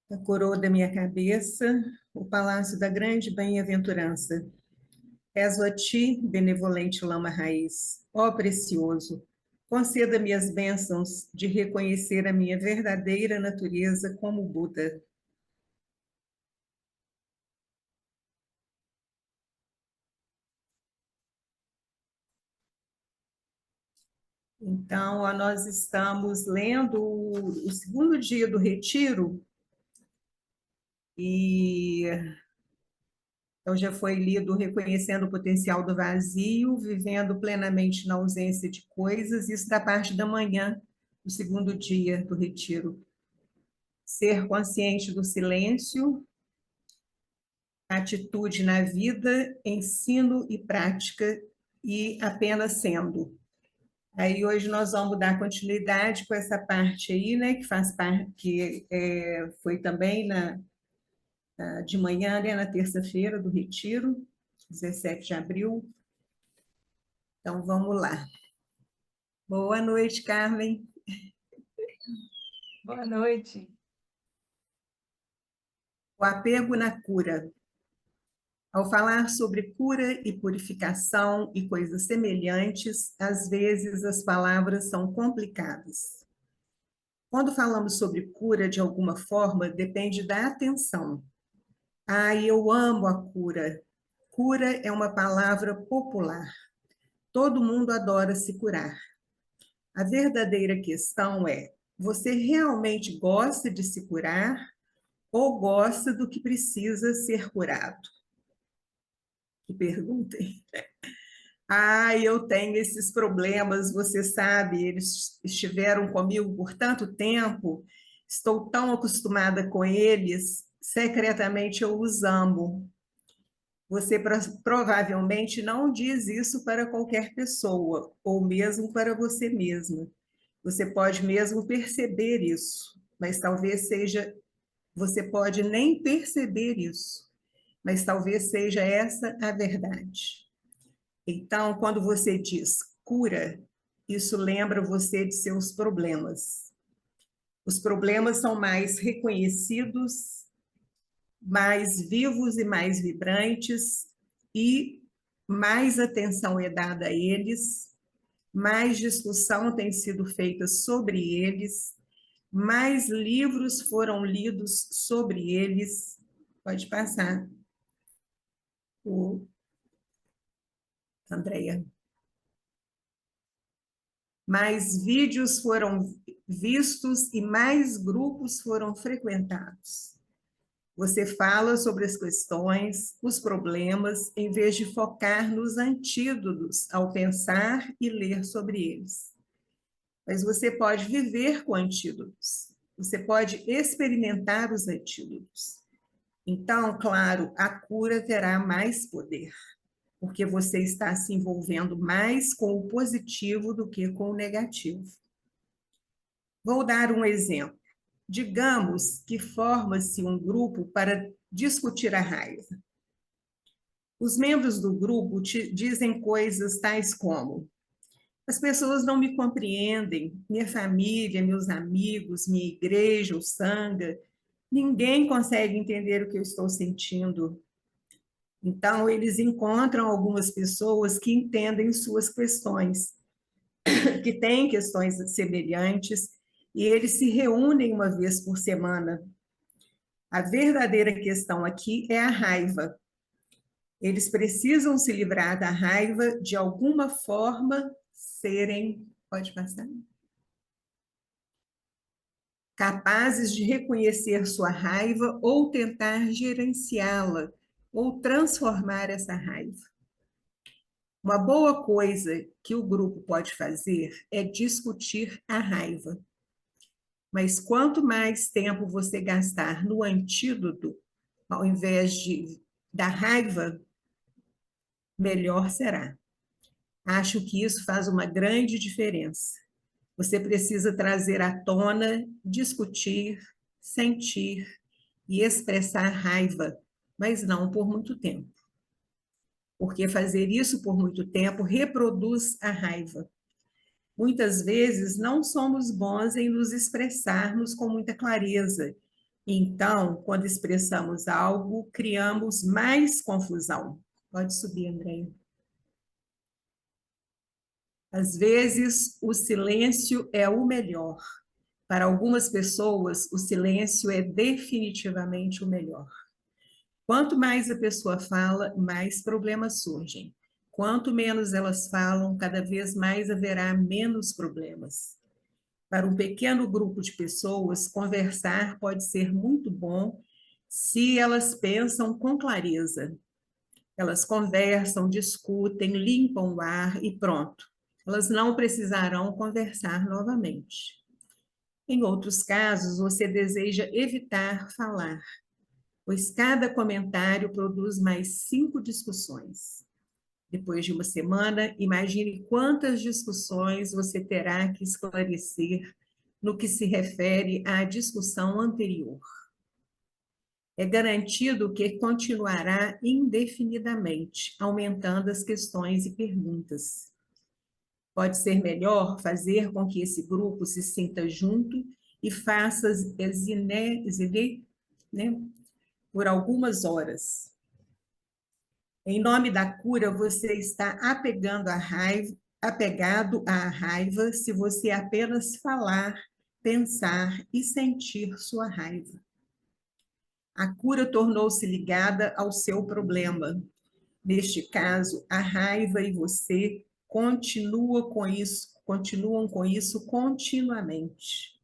A coroa da minha cabeça, o palácio da grande bem-aventurança. Rezo a ti, benevolente lama raiz, ó precioso, conceda-me as bênçãos de reconhecer a minha verdadeira natureza como Buda. Então, nós estamos lendo o segundo dia do retiro, e então já foi lido Reconhecendo o Potencial do Vazio, Vivendo Plenamente na Ausência de Coisas, isso da parte da manhã, do segundo dia do retiro. Ser consciente do silêncio, atitude na vida, ensino e prática, e apenas sendo. Aí hoje nós vamos dar continuidade com essa parte aí, né, que faz parte, que foi também de manhã, né, na terça-feira do retiro, 17 de abril. Então vamos lá. Boa noite, Carmen. Boa noite. O apego na cura. Ao falar sobre cura e purificação e coisas semelhantes, às vezes as palavras são complicadas. Quando falamos sobre cura de alguma forma, depende da atenção. Ah, eu amo a cura. Cura é uma palavra popular. Todo mundo adora se curar. A verdadeira questão é: você realmente gosta de se curar ou gosta do que precisa ser curado? Que pergunta, hein? Ah, eu tenho esses problemas, você sabe, eles estiveram comigo por tanto tempo, estou tão acostumada com eles, secretamente eu os amo. Você provavelmente não diz isso para qualquer pessoa, ou mesmo para você mesma. Você pode mesmo perceber isso, mas talvez seja, você pode nem perceber isso, mas talvez seja essa a verdade. Então, quando você diz cura, isso lembra você de seus problemas. Os problemas são mais reconhecidos, mais vivos e mais vibrantes, e mais atenção é dada a eles, mais discussão tem sido feita sobre eles, mais livros foram lidos sobre eles. Pode passar, o Andréia. Mais vídeos foram vistos e mais grupos foram frequentados. Você fala sobre as questões, os problemas, em vez de focar nos antídotos ao pensar e ler sobre eles. Mas você pode viver com antídotos. Você pode experimentar os antídotos. Então, claro, a cura terá mais poder, porque você está se envolvendo mais com o positivo do que com o negativo. Vou dar um exemplo. Digamos que forma-se um grupo para discutir a raiva. Os membros do grupo dizem coisas tais como: as pessoas não me compreendem, minha família, meus amigos, minha igreja, o sangha, ninguém consegue entender o que eu estou sentindo. Então, eles encontram algumas pessoas que entendem suas questões, que têm questões semelhantes, e eles se reúnem uma vez por semana. A verdadeira questão aqui é a raiva. Eles precisam se livrar da raiva, de alguma forma serem, pode passar, capazes de reconhecer sua raiva ou tentar gerenciá-la, ou transformar essa raiva. Uma boa coisa que o grupo pode fazer é discutir a raiva. Mas quanto mais tempo você gastar no antídoto, ao invés da raiva, melhor será. Acho que isso faz uma grande diferença. Você precisa trazer à tona, discutir, sentir e expressar raiva, mas não por muito tempo. Porque fazer isso por muito tempo reproduz a raiva. Muitas vezes não somos bons em nos expressarmos com muita clareza, Então, quando expressamos algo, criamos mais confusão. Pode subir, Andréia. Às vezes, o silêncio é o melhor. Para algumas pessoas, o silêncio é definitivamente o melhor. Quanto mais a pessoa fala, mais problemas surgem. Quanto menos elas falam, cada vez mais haverá menos problemas. Para um pequeno grupo de pessoas, conversar pode ser muito bom se elas pensam com clareza. Elas conversam, discutem, limpam o ar e pronto. Elas não precisarão conversar novamente. Em outros casos, você deseja evitar falar, pois cada comentário produz mais 5 discussões. Depois de uma semana, imagine quantas discussões você terá que esclarecer no que se refere à discussão anterior. É garantido que continuará indefinidamente, aumentando as questões e perguntas. Pode ser melhor fazer com que esse grupo se sinta junto e faça né, por algumas horas. Em nome da cura, você está apegado à raiva se você apenas falar, pensar e sentir sua raiva. A cura tornou-se ligada ao seu problema. Neste caso, a raiva e você continuam com isso continuamente.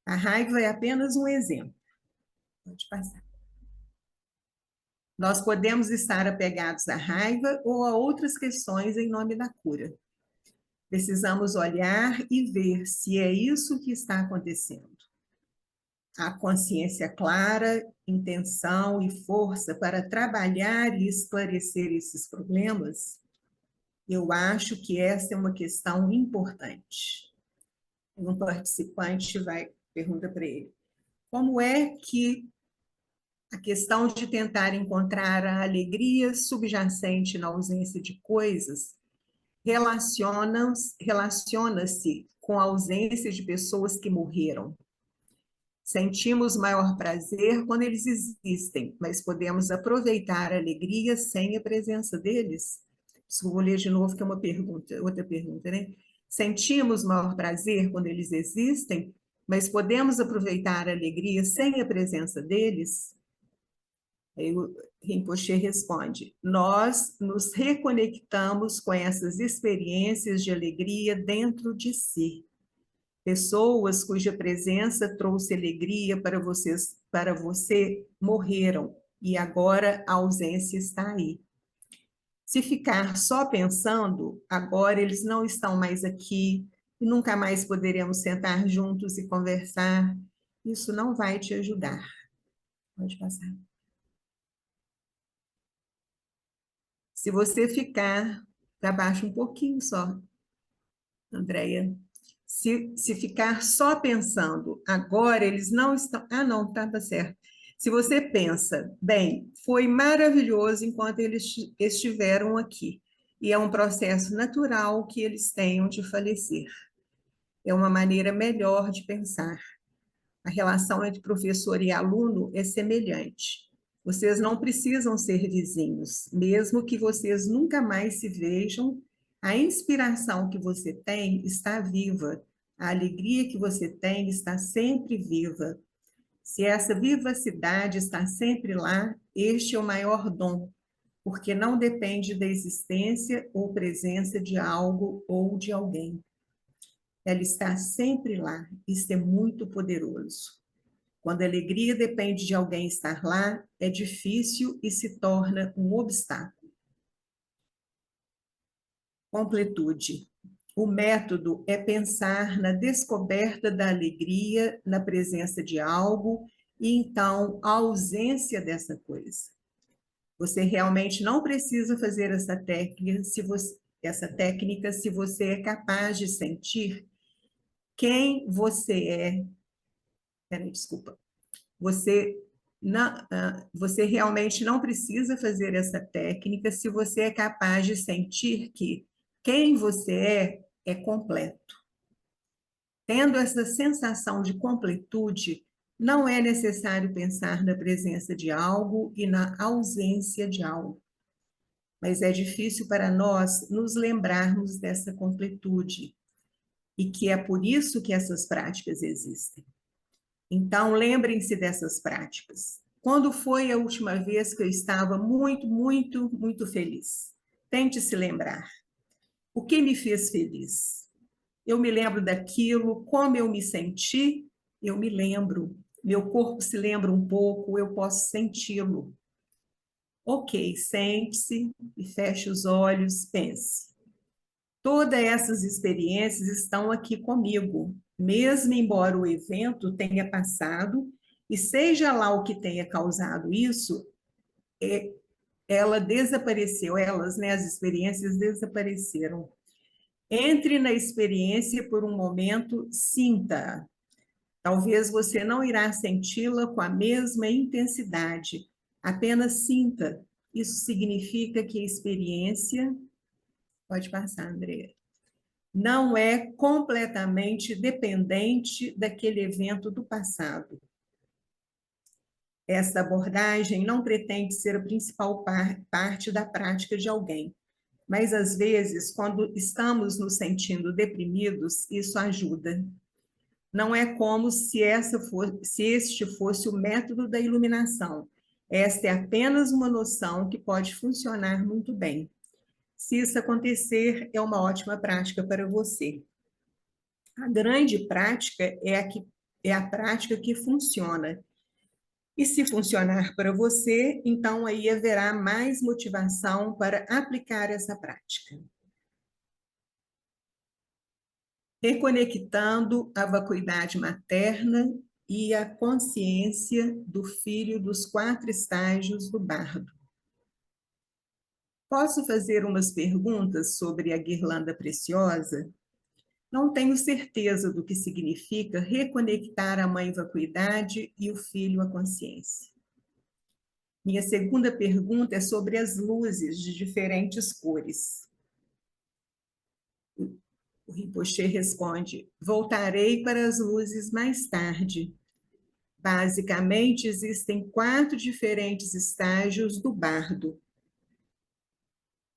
A raiva é apenas um exemplo. Pode passar. Nós podemos estar apegados à raiva ou a outras questões em nome da cura. Precisamos olhar e ver se é isso que está acontecendo. A consciência clara, intenção e força para trabalhar e esclarecer esses problemas, eu acho que essa é uma questão importante. Um participante pergunta para ele, como é que a questão de tentar encontrar a alegria subjacente na ausência de coisas relaciona-se com a ausência de pessoas que morreram? Sentimos maior prazer quando eles existem, mas podemos aproveitar a alegria sem a presença deles? Vou ler de novo, que é uma pergunta, outra pergunta, né? Sentimos maior prazer quando eles existem, mas podemos aproveitar a alegria sem a presença deles? Aí o Rinpoche responde, nós nos reconectamos com essas experiências de alegria dentro de si. Pessoas cuja presença trouxe alegria para você morreram e agora a ausência está aí. Se ficar só pensando, agora eles não estão mais aqui e nunca mais poderemos sentar juntos e conversar. Isso não vai te ajudar. Pode passar. Se você ficar para baixo um pouquinho só, Andréia, se ficar só pensando, agora eles não estão... Ah, não, tá certo. Se você pensa, bem, foi maravilhoso enquanto eles estiveram aqui, e é um processo natural que eles tenham de falecer. É uma maneira melhor de pensar. A relação entre professor e aluno é semelhante. Vocês não precisam ser vizinhos, mesmo que vocês nunca mais se vejam, a inspiração que você tem está viva, a alegria que você tem está sempre viva. Se essa vivacidade está sempre lá, este é o maior dom, porque não depende da existência ou presença de algo ou de alguém. Ela está sempre lá, isso é muito poderoso. Quando a alegria depende de alguém estar lá, é difícil e se torna um obstáculo. Completude. O método é pensar na descoberta da alegria, na presença de algo, e então a ausência dessa coisa. Você realmente não precisa fazer essa técnica se você é capaz de sentir quem você é. Peraí, desculpa. Você realmente não precisa fazer essa técnica se você é capaz de sentir que quem você é completo. Tendo essa sensação de completude, Não é necessário pensar na presença de algo e na ausência de algo, mas é difícil para nós nos lembrarmos dessa completude, e que é por isso que essas práticas existem. Então, lembrem-se dessas práticas. Quando foi a última vez que eu estava muito, muito, muito feliz? Tente se lembrar. O que me fez feliz? Eu me lembro daquilo, como eu me senti, eu me lembro. Meu corpo se lembra um pouco, eu posso senti-lo. Ok, sente-se e feche os olhos, pense. Todas essas experiências estão aqui comigo, mesmo embora o evento tenha passado, e seja lá o que tenha causado isso, ela desapareceu, elas, né, as experiências desapareceram. Entre na experiência por um momento, sinta. Talvez você não irá senti-la com a mesma intensidade, apenas sinta. Isso significa que a experiência, pode passar, André, não é completamente dependente daquele evento do passado. Essa abordagem não pretende ser a principal parte da prática de alguém, mas às vezes, quando estamos nos sentindo deprimidos, isso ajuda. Não é como se este fosse o método da iluminação. Esta é apenas uma noção que pode funcionar muito bem. Se isso acontecer, é uma ótima prática para você. A grande prática é a prática que funciona. E se funcionar para você, então aí haverá mais motivação para aplicar essa prática. Reconectando a vacuidade materna e a consciência do filho dos 4 estágios do bardo. Posso fazer umas perguntas sobre a guirlanda preciosa? Não tenho certeza do que significa reconectar a mãe vacuidade e o filho à consciência. Minha segunda pergunta é sobre as luzes de diferentes cores. O Rinpoche responde: voltarei para as luzes mais tarde. Basicamente, existem 4 diferentes estágios do bardo: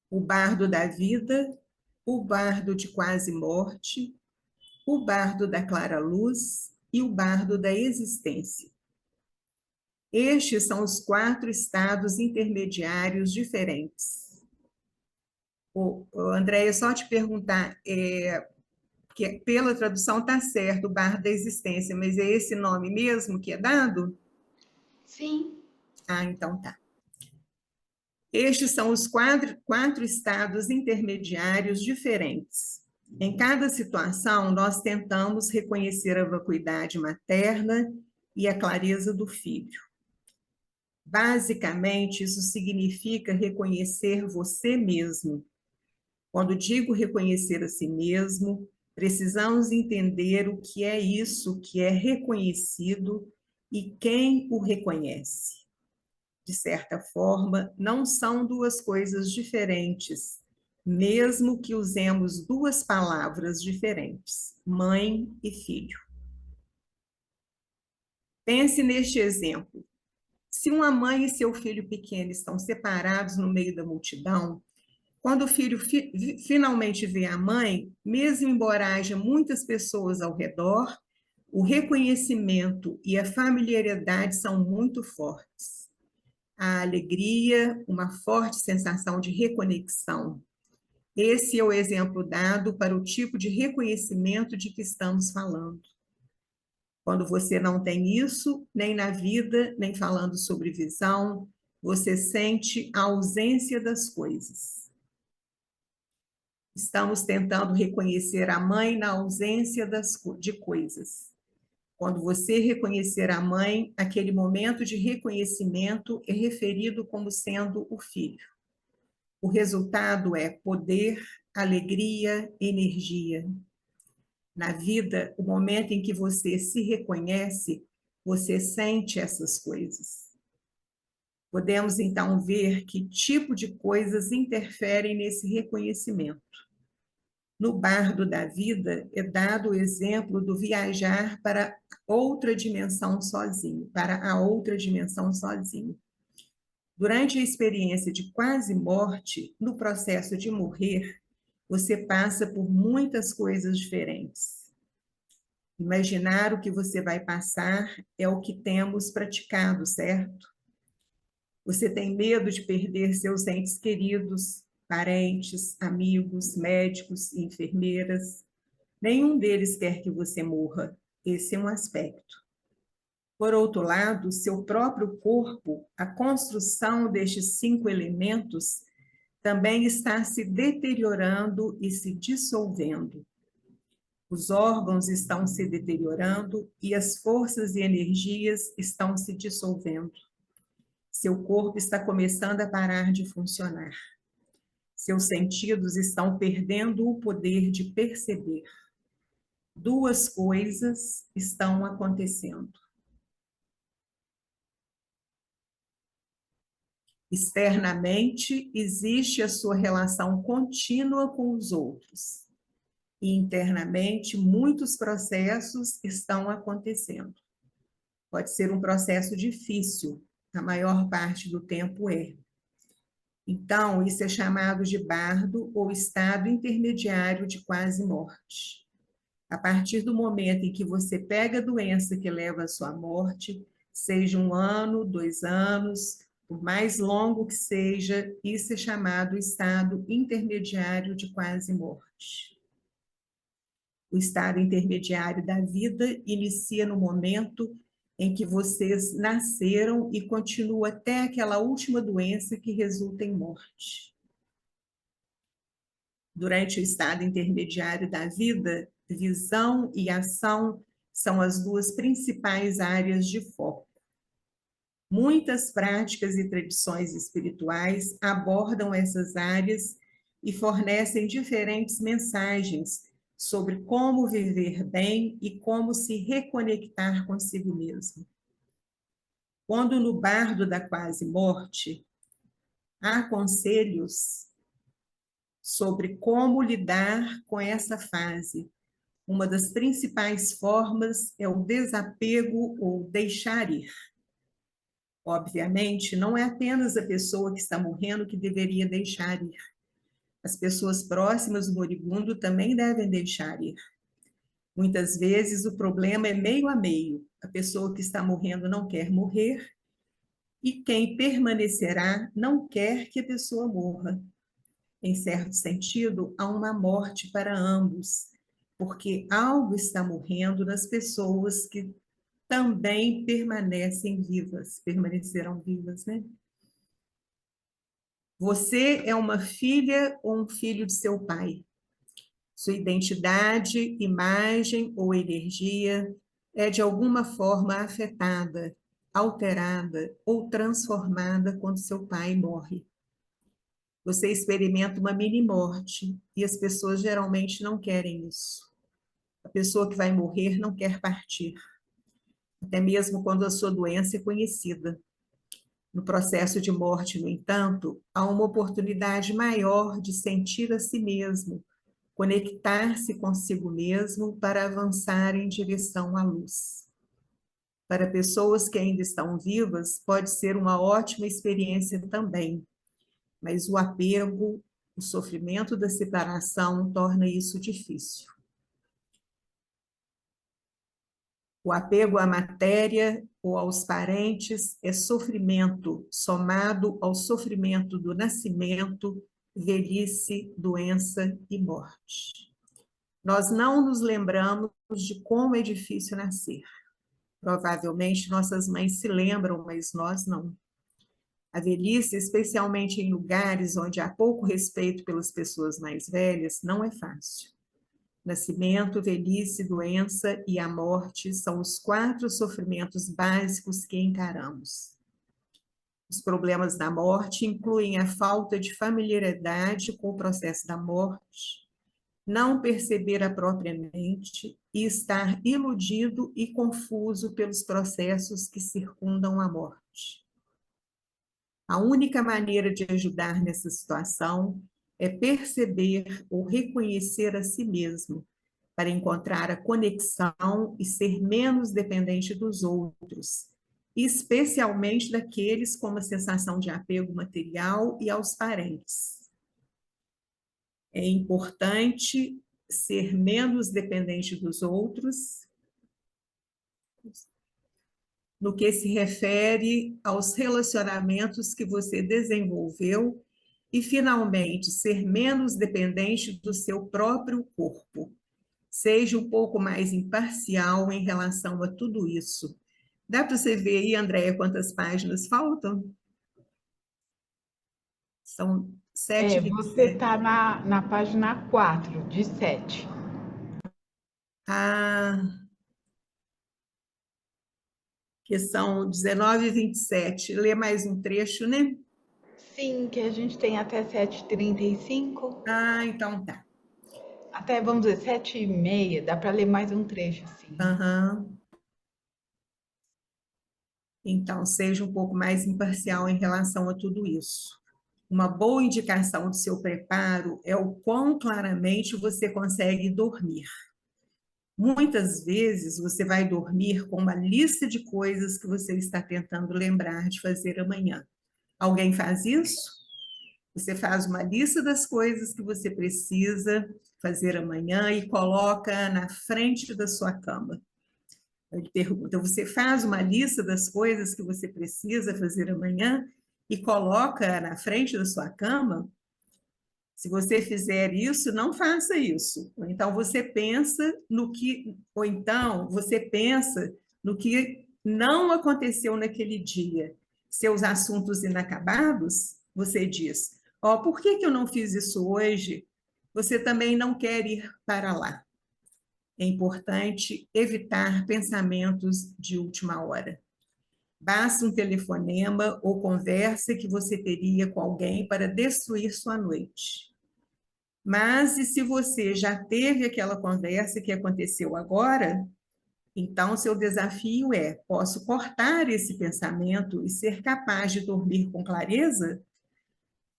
o bardo da vida, o bardo de quase morte, o bardo da clara luz e o bardo da existência. Estes são os 4 estados intermediários diferentes. Andréia, só te perguntar, que pela tradução está certo, o bardo da existência, mas é esse nome mesmo que é dado? Sim. Ah, então tá. Estes são os 4 estados intermediários diferentes. Em cada situação, nós tentamos reconhecer a vacuidade materna e a clareza do filho. Basicamente, isso significa reconhecer você mesmo. Quando digo reconhecer a si mesmo, precisamos entender o que é isso que é reconhecido e quem o reconhece. De certa forma, não são 2 coisas diferentes, mesmo que usemos 2 palavras diferentes, mãe e filho. Pense neste exemplo. Se uma mãe e seu filho pequeno estão separados no meio da multidão, quando o filho finalmente vê a mãe, mesmo embora haja muitas pessoas ao redor, o reconhecimento e a familiaridade são muito fortes. A alegria, uma forte sensação de reconexão. Esse é o exemplo dado para o tipo de reconhecimento de que estamos falando. Quando você não tem isso, nem na vida, nem falando sobre visão, você sente a ausência das coisas. Estamos tentando reconhecer a mãe na ausência de coisas. Quando você reconhecer a mãe, aquele momento de reconhecimento é referido como sendo o filho. O resultado é poder, alegria, energia. Na vida, o momento em que você se reconhece, você sente essas coisas. Podemos então ver que tipo de coisas interferem nesse reconhecimento. No bardo da vida é dado o exemplo do viajar para outra dimensão sozinho, para a outra dimensão sozinho. Durante a experiência de quase morte, no processo de morrer, você passa por muitas coisas diferentes. Imaginar o que você vai passar é o que temos praticado, certo? Você tem medo de perder seus entes queridos, parentes, amigos, médicos e enfermeiras. Nenhum deles quer que você morra. Esse é um aspecto. Por outro lado, seu próprio corpo, a construção destes 5 elementos, também está se deteriorando e se dissolvendo. Os órgãos estão se deteriorando e as forças e energias estão se dissolvendo. Seu corpo está começando a parar de funcionar. Seus sentidos estão perdendo o poder de perceber. Duas coisas estão acontecendo. Externamente, existe a sua relação contínua com os outros. E internamente, muitos processos estão acontecendo. Pode ser um processo difícil, a maior parte do tempo é. Então, isso é chamado de bardo ou estado intermediário de quase morte. A partir do momento em que você pega a doença que leva à sua morte, seja 1 ano, 2 anos, por mais longo que seja, isso é chamado estado intermediário de quase morte. O estado intermediário da vida inicia no momento em que vocês nasceram e continua até aquela última doença que resulta em morte. Durante o estado intermediário da vida, visão e ação são as duas principais áreas de foco. Muitas práticas e tradições espirituais abordam essas áreas e fornecem diferentes mensagens sobre como viver bem e como se reconectar consigo mesmo. Quando no bardo da quase morte, há conselhos sobre como lidar com essa fase. Uma das principais formas é o desapego ou deixar ir. Obviamente, não é apenas a pessoa que está morrendo que deveria deixar ir. As pessoas próximas do moribundo também devem deixar ir. Muitas vezes o problema é meio a meio. A pessoa que está morrendo não quer morrer e quem permanecerá não quer que a pessoa morra. Em certo sentido, há uma morte para ambos, porque algo está morrendo nas pessoas que também permanecem vivas, permanecerão vivas, né? Você é uma filha ou um filho de seu pai. Sua identidade, imagem ou energia é de alguma forma afetada, alterada ou transformada quando seu pai morre. Você experimenta uma mini-morte e as pessoas geralmente não querem isso. A pessoa que vai morrer não quer partir, até mesmo quando a sua doença é conhecida. No processo de morte, no entanto, há uma oportunidade maior de sentir a si mesmo, conectar-se consigo mesmo para avançar em direção à luz. Para pessoas que ainda estão vivas, pode ser uma ótima experiência também, mas o apego, o sofrimento da separação torna isso difícil. O apego à matéria ou aos parentes é sofrimento somado ao sofrimento do nascimento, velhice, doença e morte. Nós não nos lembramos de como é difícil nascer. Provavelmente nossas mães se lembram, mas nós não. A velhice, especialmente em lugares onde há pouco respeito pelas pessoas mais velhas, não é fácil. Nascimento, velhice, doença e a morte são os 4 sofrimentos básicos que encaramos. Os problemas da morte incluem a falta de familiaridade com o processo da morte, não perceber a própria mente e estar iludido e confuso pelos processos que circundam a morte. A única maneira de ajudar nessa situação é perceber ou reconhecer a si mesmo, para encontrar a conexão e ser menos dependente dos outros, especialmente daqueles com uma sensação de apego material e aos parentes. É importante ser menos dependente dos outros, no que se refere aos relacionamentos que você desenvolveu e, finalmente, ser menos dependente do seu próprio corpo. Seja um pouco mais imparcial em relação a tudo isso. Dá para você ver aí, Andréia, quantas páginas faltam? São Você 7h27. está na página 4 de 7. Ah, que são 19h27. Lê mais um trecho, né? Sim, que a gente tem até 7h35. Ah, então tá. Até, vamos dizer, 7h30. Dá para ler mais um trecho, sim. Aham. Então, seja um pouco mais imparcial em relação a tudo isso. Uma boa indicação do seu preparo é o quão claramente você consegue dormir. Muitas vezes você vai dormir com uma lista de coisas que você está tentando lembrar de fazer amanhã. Alguém faz isso? Você faz uma lista das coisas que você precisa fazer amanhã e coloca na frente da sua cama. Ele pergunta: você faz uma lista das coisas que você precisa fazer amanhã e coloca na frente da sua cama? Se você fizer isso, não faça isso. Ou então você pensa no que não aconteceu naquele dia. Seus assuntos inacabados, você diz: ó, por que eu não fiz isso hoje? Você também não quer ir para lá. É importante evitar pensamentos de última hora. Basta um telefonema ou conversa que você teria com alguém para destruir sua noite. Mas e se você já teve aquela conversa que aconteceu agora, então seu desafio é: posso cortar esse pensamento e ser capaz de dormir com clareza?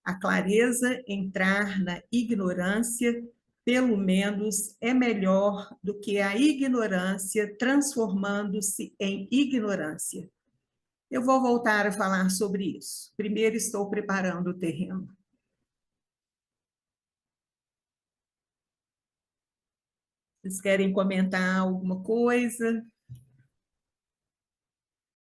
A clareza entrar na ignorância, pelo menos, é melhor do que a ignorância transformando-se em ignorância. Eu vou voltar a falar sobre isso. Primeiro, estou preparando o terreno. Vocês querem comentar alguma coisa?